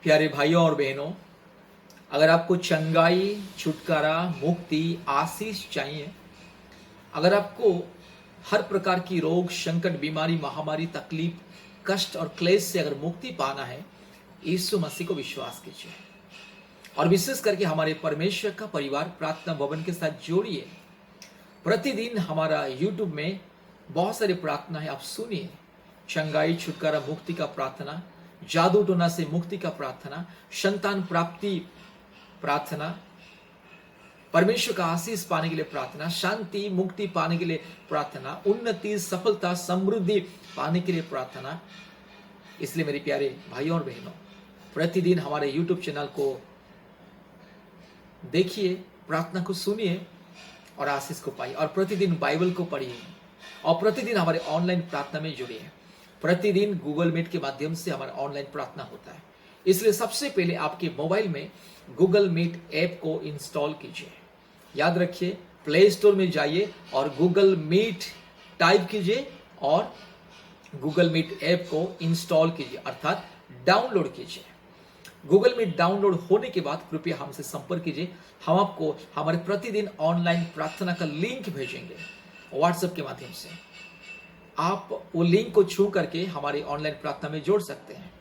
प्यारे भाइयों और बहनों, अगर आपको चंगाई, छुटकारा, मुक्ति, आशीष चाहिए, अगर आपको हर प्रकार की रोग, संकट, बीमारी, महामारी, तकलीफ, कष्ट और क्लेश से अगर मुक्ति पाना है, यीशु मसीह को विश्वास कीजिए और विशेष करके हमारे परमेश्वर का परिवार प्रार्थना भवन के साथ जोड़िए। प्रतिदिन हमारा यूट्यूब में बहुत सारी प्रार्थना है, आप सुनिए। चंगाई, छुटकारा, मुक्ति का प्रार्थना, जादू टोना से मुक्ति का प्रार्थना, संतान प्राप्ति प्रार्थना, परमेश्वर का आशीष पाने के लिए प्रार्थना, शांति मुक्ति पाने के लिए प्रार्थना, उन्नति, सफलता, समृद्धि पाने के लिए प्रार्थना। इसलिए मेरे प्यारे भाइयों और बहनों, प्रतिदिन हमारे YouTube चैनल को देखिए, प्रार्थना को सुनिए और आशीष को पाइए, और प्रतिदिन बाइबल को पढ़िए और प्रतिदिन हमारे ऑनलाइन प्रार्थना में जुड़िए। प्रतिदिन गूगल मीट के माध्यम से हमारा ऑनलाइन प्रार्थना होता है। इसलिए सबसे पहले आपके मोबाइल में गूगल मीट ऐप को इंस्टॉल कीजिए। याद रखिए, प्ले स्टोर में जाइए और गूगल मीट टाइप कीजिए और गूगल मीट ऐप को इंस्टॉल कीजिए, अर्थात डाउनलोड कीजिए। गूगल मीट डाउनलोड होने के बाद कृपया हमसे संपर्क कीजिए। हम आपको हमारे प्रतिदिन ऑनलाइन प्रार्थना का लिंक भेजेंगे व्हाट्सएप के माध्यम से। आप वो लिंक को छू करके हमारी ऑनलाइन प्रार्थना में जोड़ सकते हैं।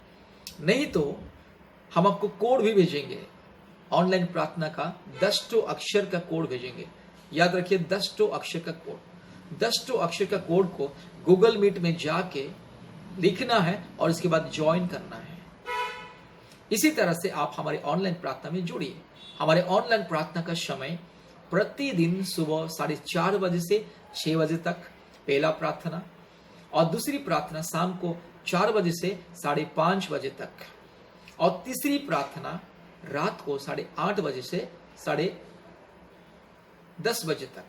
नहीं तो हम आपको कोड भी भेजेंगे, ऑनलाइन प्रार्थना का 10 अक्षर का कोड भेजेंगे। याद रखिए, 10 अक्षर का कोड। 10 अक्षर का कोड को गूगल मीट में जाके लिखना है और इसके बाद ज्वाइन करना है। इसी तरह से आप हमारे ऑनलाइन प्रार्थना में जुड़िए। हमारे ऑनलाइन प्रार्थना का समय प्रतिदिन सुबह 4:30 बजे से 6 बजे तक पहला प्रार्थना, और दूसरी प्रार्थना शाम को 4 बजे से 5:30 बजे तक, और तीसरी प्रार्थना रात को 8:30 बजे से 10:30 बजे तक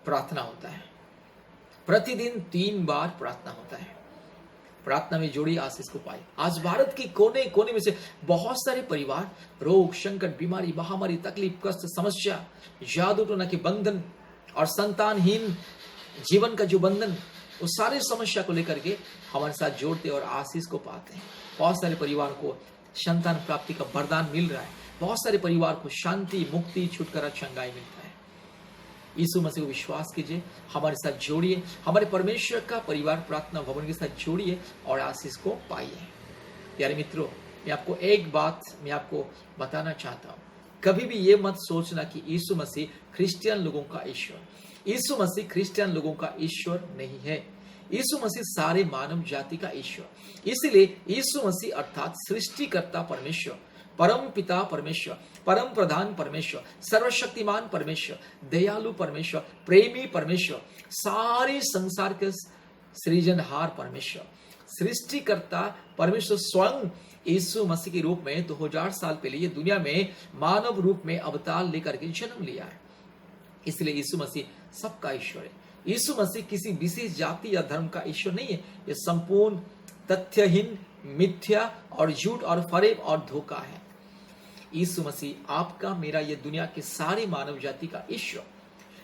प्रार्थना होता है। प्रतिदिन 3 बार प्रार्थना होता है। प्रार्थना में जोड़ी, आशीष को पाए। आज भारत के कोने कोने में से बहुत सारे परिवार रोग, संकट, बीमारी, महामारी, तकलीफ, कष्ट, समस्या, जादू टोना के बंधन और संतानहीन जीवन का जो बंधन, उस सारे समस्या को लेकर के हमारे साथ जोड़ते और आशीष को पाते हैं। बहुत सारे परिवार को संतान प्राप्ति का वरदान मिल रहा है। बहुत सारे परिवार को शांति, मुक्ति, छुटकारा, चंगाई मिलता है। यीशु मसीह को विश्वास कीजिए, हमारे साथ जोड़िए, हमारे परमेश्वर का परिवार प्रार्थना भवन के साथ जोड़िए और आशीष को पाइए। प्यारे मित्रों, मैं आपको एक बात बताना चाहता हूँ। कभी भी ये मत सोचना कि यीशु मसीह क्रिश्चियन लोगों का ईश्वर। यीशु मसीह क्रिश्चियन लोगों का ईश्वर नहीं है। यीशु मसीह सारे मानव जाति का ईश्वर। इसलिए यीशु मसीह अर्थात सृष्टिकर्ता परमेश्वर, परम पिता परमेश्वर, परम प्रधान परमेश्वर, सर्वशक्तिमान परमेश्वर, दयालु परमेश्वर, प्रेमी परमेश्वर, सारे संसार के सृजनहार परमेश्वर, सृष्टिकर्ता परमेश्वर स्वयं यीशु मसीह के रूप में 2000 साल पहले ये दुनिया में मानव रूप में अवतार लेकर के जन्म लिया है। इसलिए यीशु मसीह सबका ईश्वर है। यीशु मसीह किसी विशेष जाति या धर्म का ईश्वर नहीं है। यह संपूर्ण तथ्यहीन, मिथ्या और झूठ और फरेब और धोखा है। यीशु मसीह आपका, मेरा, ये दुनिया के सारे मानव जाति का ईश्वर।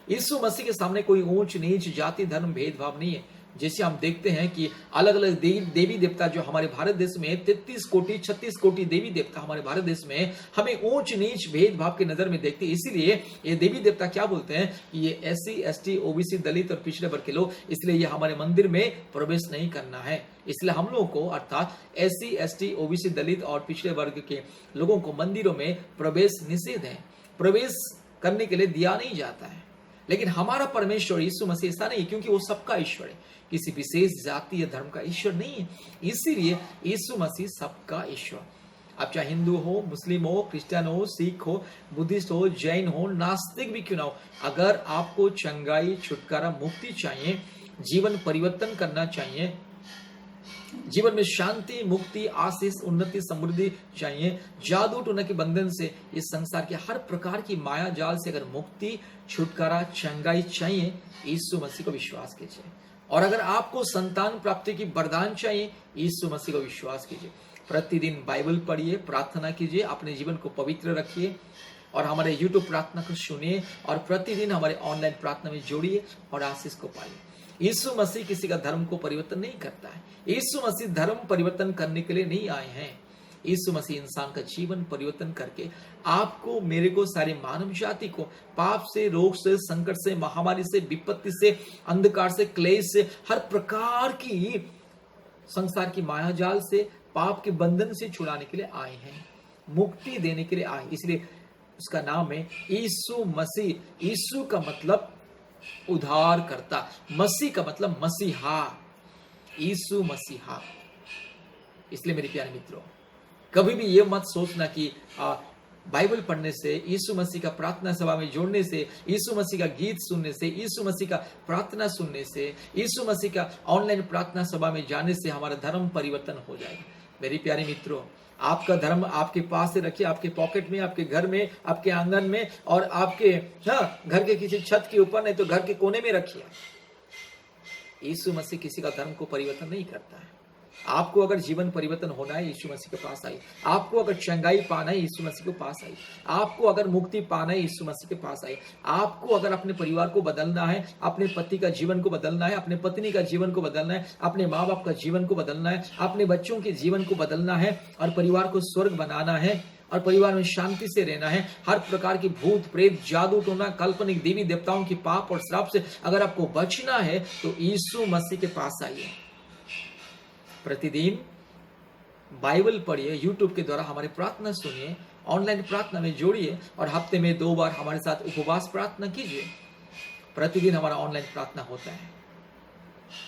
यीशु मसीह के सामने कोई ऊंच नीच, जाति, धर्म, भेदभाव नहीं है। जैसे हम देखते हैं कि अलग अलग देवी देवता जो हमारे भारत देश में 33 कोटि 36 कोटि देवी देवता हमारे भारत देश में, हमें ऊंच नीच भेदभाव की नजर में देखते हैं। इसीलिए ये देवी देवता क्या बोलते हैं कि ये SC, ST, OBC, दलित और पिछड़े वर्ग के लोग, इसलिए ये हमारे मंदिर में प्रवेश नहीं करना है। इसलिए हम लोगों को अर्थात SC, ST, OBC, दलित और पिछड़े वर्ग के लोगों को मंदिरों में प्रवेश निषेध है, प्रवेश करने के लिए दिया नहीं जाता है। लेकिन हमारा परमेश्वर यीशु मसीह ऐसा नहीं, क्योंकि वो सबका ईश्वर है, किसी विशेष जाति या धर्म का ईश्वर नहीं है। इसीलिए यीशु मसीह सबका ईश्वर। आप चाहे हिंदू हो, मुस्लिम हो, क्रिश्चियन हो, सिख हो, बुद्धिस्ट हो, जैन हो, नास्तिक भी क्यों ना हो, अगर आपको चंगाई, छुटकारा, मुक्ति चाहिए, जीवन परिवर्तन करना चाहिए, जीवन में शांति, मुक्ति, आशीष, उन्नति, समृद्धि चाहिए, जादू टोना के बंधन से, इस संसार के हर प्रकार की माया जाल से अगर मुक्ति, छुटकारा, चंगाई चाहिए, यीशु मसीह को विश्वास कीजिए। और अगर आपको संतान प्राप्ति की वरदान चाहिए, यीशु मसीह को विश्वास कीजिए। प्रतिदिन बाइबल पढ़िए, प्रार्थना कीजिए, अपने जीवन को पवित्र रखिए और हमारे यूट्यूब प्रार्थना को सुनिए और प्रतिदिन हमारे ऑनलाइन प्रार्थना में जोड़िए और आशीष को पाइए। यीशु मसीह किसी का धर्म को परिवर्तन नहीं करता है। यीशु मसीह धर्म परिवर्तन करने के लिए नहीं आए हैं। यीशु मसीह इंसान का जीवन परिवर्तन करके आपको, मेरे को, सारी मानव जाति को पाप से, रोग से, संकट से, महामारी से, विपत्ति से, अंधकार से, क्लेश से, हर प्रकार की संसार की मायाजाल से, पाप के बंधन से छुड़ाने के लिए आए हैं, मुक्ति देने के लिए आए। इसलिए उसका नाम है यीशु मसीह। यीशु का मतलब उद्धार करता, मसीह का मतलब मसीहा, यीशु मसीहा। इसलिए मेरे प्यारे मित्रों, कभी भी ये मत सोचना कि बाइबल पढ़ने से, यीशु मसीह का प्रार्थना सभा में जोड़ने से, यीशु मसीह का गीत सुनने से, यीशु मसीह का प्रार्थना सुनने से, यीशु मसीह का ऑनलाइन प्रार्थना सभा में जाने से हमारा धर्म परिवर्तन हो जाएगा। मेरे प्यारे मित्रों, आपका धर्म आपके पास से रखिए, आपके पॉकेट में, आपके घर में, आपके आंगन में, और आपके घर के किसी छत के ऊपर, नहीं तो घर के कोने में रखिए। यीशु मसीह किसी का धर्म को परिवर्तन नहीं करता है। आपको अगर जीवन परिवर्तन होना है, यीशु मसीह के पास आइए। आपको अगर चंगाई पाना है, यीशु मसीह के पास आइए। आपको अगर मुक्ति पाना है, यीशु मसीह के पास आइए। आपको अगर अपने परिवार को बदलना है, अपने पति का जीवन को बदलना है, अपने पत्नी का जीवन को बदलना है, अपने माँ बाप का जीवन को बदलना है, अपने बच्चों के जीवन को बदलना है, और परिवार को स्वर्ग बनाना है, और परिवार में शांति से रहना है, हर प्रकार की भूत प्रेत, जादू टोना, काल्पनिक देवी देवताओं की पाप और श्राप से अगर आपको बचना है, तो यीशु मसीह के पास आइए। प्रतिदिन बाइबल पढ़िए, यूट्यूब के द्वारा हमारी प्रार्थना सुनिए, ऑनलाइन प्रार्थना में जोड़िए, और हफ्ते में 2 बार हमारे साथ उपवास प्रार्थना कीजिए। प्रतिदिन हमारा ऑनलाइन प्रार्थना होता है।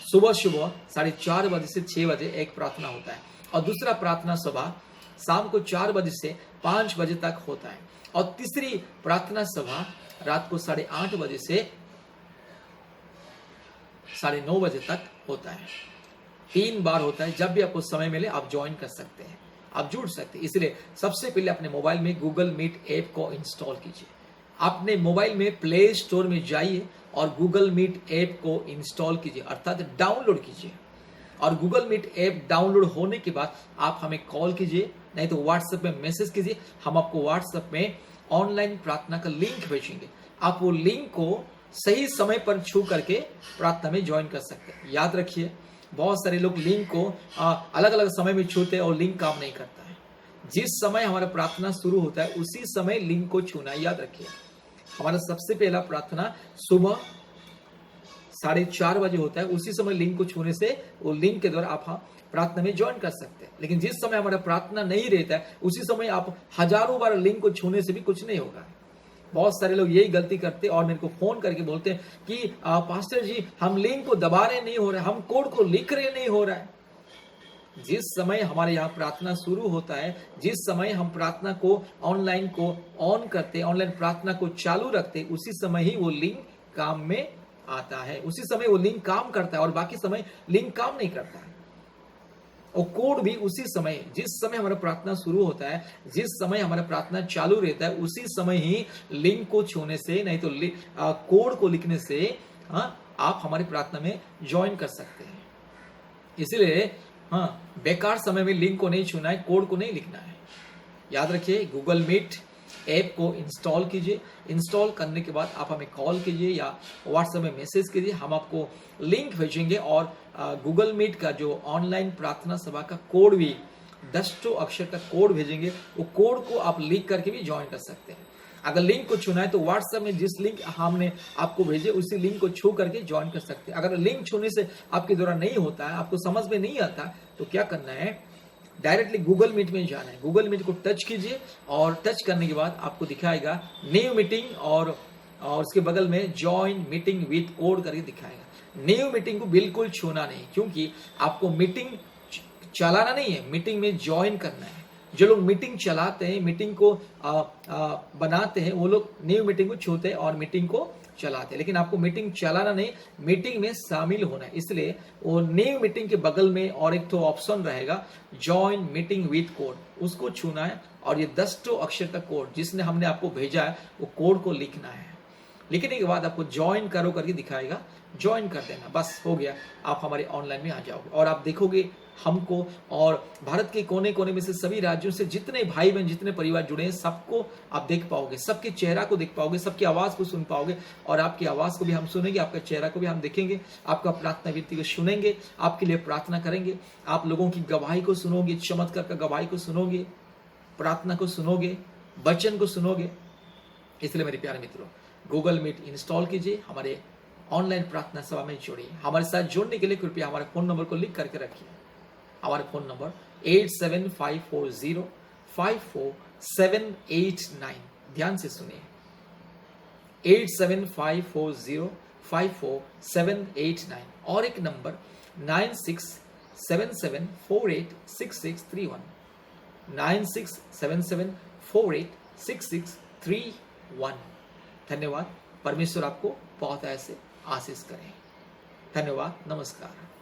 सुबह 4:30 बजे से 6 बजे एक प्रार्थना होता है, और दूसरा प्रार्थना सभा शाम को 4 बजे से 5 बजे तक होता है, और तीसरी प्रार्थना सभा रात को 8:30 बजे से 9:30 बजे तक होता है। 3 बार होता है। जब भी आपको समय मिले आप ज्वाइन कर सकते हैं, आप जुड़ सकते हैं। इसलिए सबसे पहले अपने मोबाइल में गूगल मीट ऐप को इंस्टॉल कीजिए। अपने मोबाइल में प्ले स्टोर में जाइए और गूगल मीट ऐप को इंस्टॉल कीजिए, अर्थात डाउनलोड कीजिए। और गूगल मीट ऐप डाउनलोड होने के बाद आप हमें कॉल कीजिए, नहीं तो व्हाट्सएप में मैसेज कीजिए। हम आपको व्हाट्सएप में ऑनलाइन प्रार्थना का लिंक भेजेंगे। आप वो लिंक को सही समय पर छू करके प्रार्थना में ज्वाइन कर सकते हैं। याद रखिए, बहुत सारे लोग लिंक को अलग अलग समय में छूते हैं और लिंक काम नहीं करता है। जिस समय हमारा प्रार्थना शुरू होता है उसी समय लिंक को छूना, याद रखिए। हमारा सबसे पहला प्रार्थना सुबह 4:30 बजे होता है, उसी समय लिंक को छूने से वो लिंक के द्वारा आप प्रार्थना में ज्वाइन कर सकते हैं। लेकिन जिस समय हमारा प्रार्थना नहीं रहता है उसी समय आप हजारों बार लिंक को छूने से भी कुछ नहीं होगा। बहुत सारे लोग यही गलती करते हैं और मेरे को फोन करके बोलते हैं कि पास्टर जी हम लिंक को दबा रहे नहीं हो रहा है, हम कोड को लिख रहे नहीं हो रहा है। जिस समय हमारे यहाँ प्रार्थना शुरू होता है, जिस समय हम प्रार्थना को ऑनलाइन को ऑन करते हैं, ऑनलाइन प्रार्थना को चालू रखते हैं, उसी समय ही वो लिंक काम में आता है, उसी समय वो लिंक काम करता है, और बाकी समय लिंक काम नहीं करता है। और कोड भी उसी समय, जिस समय हमारा प्रार्थना शुरू होता है, जिस समय हमारा प्रार्थना चालू रहता है, उसी समय ही लिंक को छूने से, नहीं तो कोड को लिखने से आप हमारी प्रार्थना में ज्वाइन कर सकते हैं। इसलिए बेकार समय में लिंक को नहीं छूना है, कोड को नहीं लिखना है। याद रखिए, गूगल मीट ऐप को इंस्टॉल कीजिए। इंस्टॉल करने के बाद आप हमें कॉल कीजिए या व्हाट्सएप में मैसेज कीजिए, हम आपको लिंक भेजेंगे, और गूगल मीट का जो ऑनलाइन प्रार्थना सभा का कोड भी 10 अक्षर का कोड भेजेंगे। वो कोड को आप लिख करके भी ज्वाइन कर सकते हैं। अगर लिंक को छूना है तो व्हाट्सएप में जिस लिंक हमने आपको भेजे उसी लिंक को छू करके ज्वाइन कर सकते हैं। अगर लिंक छूने से आपके द्वारा नहीं होता है, आपको समझ में नहीं आता, तो क्या करना है, डायरेक्टली गूगल मीट में जाना है। गूगल मीट को टच कीजिए, और टच करने के बाद आपको दिखाएगा न्यू मीटिंग, और उसके बगल में ज्वाइन मीटिंग विद कोड करके दिखाएगा। न्यू मीटिंग को बिल्कुल छूना नहीं, क्योंकि आपको मीटिंग चलाना नहीं है, मीटिंग में ज्वाइन करना है। जो लोग मीटिंग चलाते हैं, मीटिंग को बनाते हैं, वो लोग न्यू मीटिंग को छूते हैं और मीटिंग को चलाते हैं। लेकिन आपको मीटिंग चलाना नहीं, मीटिंग में शामिल होना है। इसलिए वो न्यू मीटिंग के बगल में और एक तो ऑप्शन रहेगा ज्वाइन मीटिंग विद कोड, उसको छूना है, और ये 10 अक्षर का कोड जिसने हमने आपको भेजा है वो कोड को लिखना है। लिखने के बाद आपको ज्वाइन करो करके दिखाएगा, ज्वाइन कर देना, बस हो गया, आप हमारे ऑनलाइन में आ जाओगे। और आप देखोगे हमको और भारत के कोने कोने में से सभी राज्यों से जितने भाई बहन जितने परिवार जुड़े हैं सबको आप देख पाओगे, सबके चेहरा को देख पाओगे, सबकी आवाज को सुन पाओगे और आपकी आवाज को भी हम सुनेंगे, आपका चेहरा को भी हम देखेंगे, आपका प्रार्थना विनती को सुनेंगे, आपके लिए प्रार्थना करेंगे, आप लोगों की गवाही को सुनोगे, चमत्कार का गवाही को सुनोगे, प्रार्थना को सुनोगे, वचन को सुनोगे। इसलिए मेरे प्यारे मित्रों, गूगल मीट इंस्टॉल कीजिए, हमारे ऑनलाइन प्रार्थना सभा में जुड़िए। हमारे साथ जुड़ने के लिए कृपया हमारे फोन नंबर को लिख करके रखिए। हमारे फोन नंबर 8754054789, ध्यान से सुनिए, 8754054789, और एक नंबर 9677486631, 9677486631। धन्यवाद। परमेश्वर आपको बहुत ऐसे आशीष करें। धन्यवाद। नमस्कार।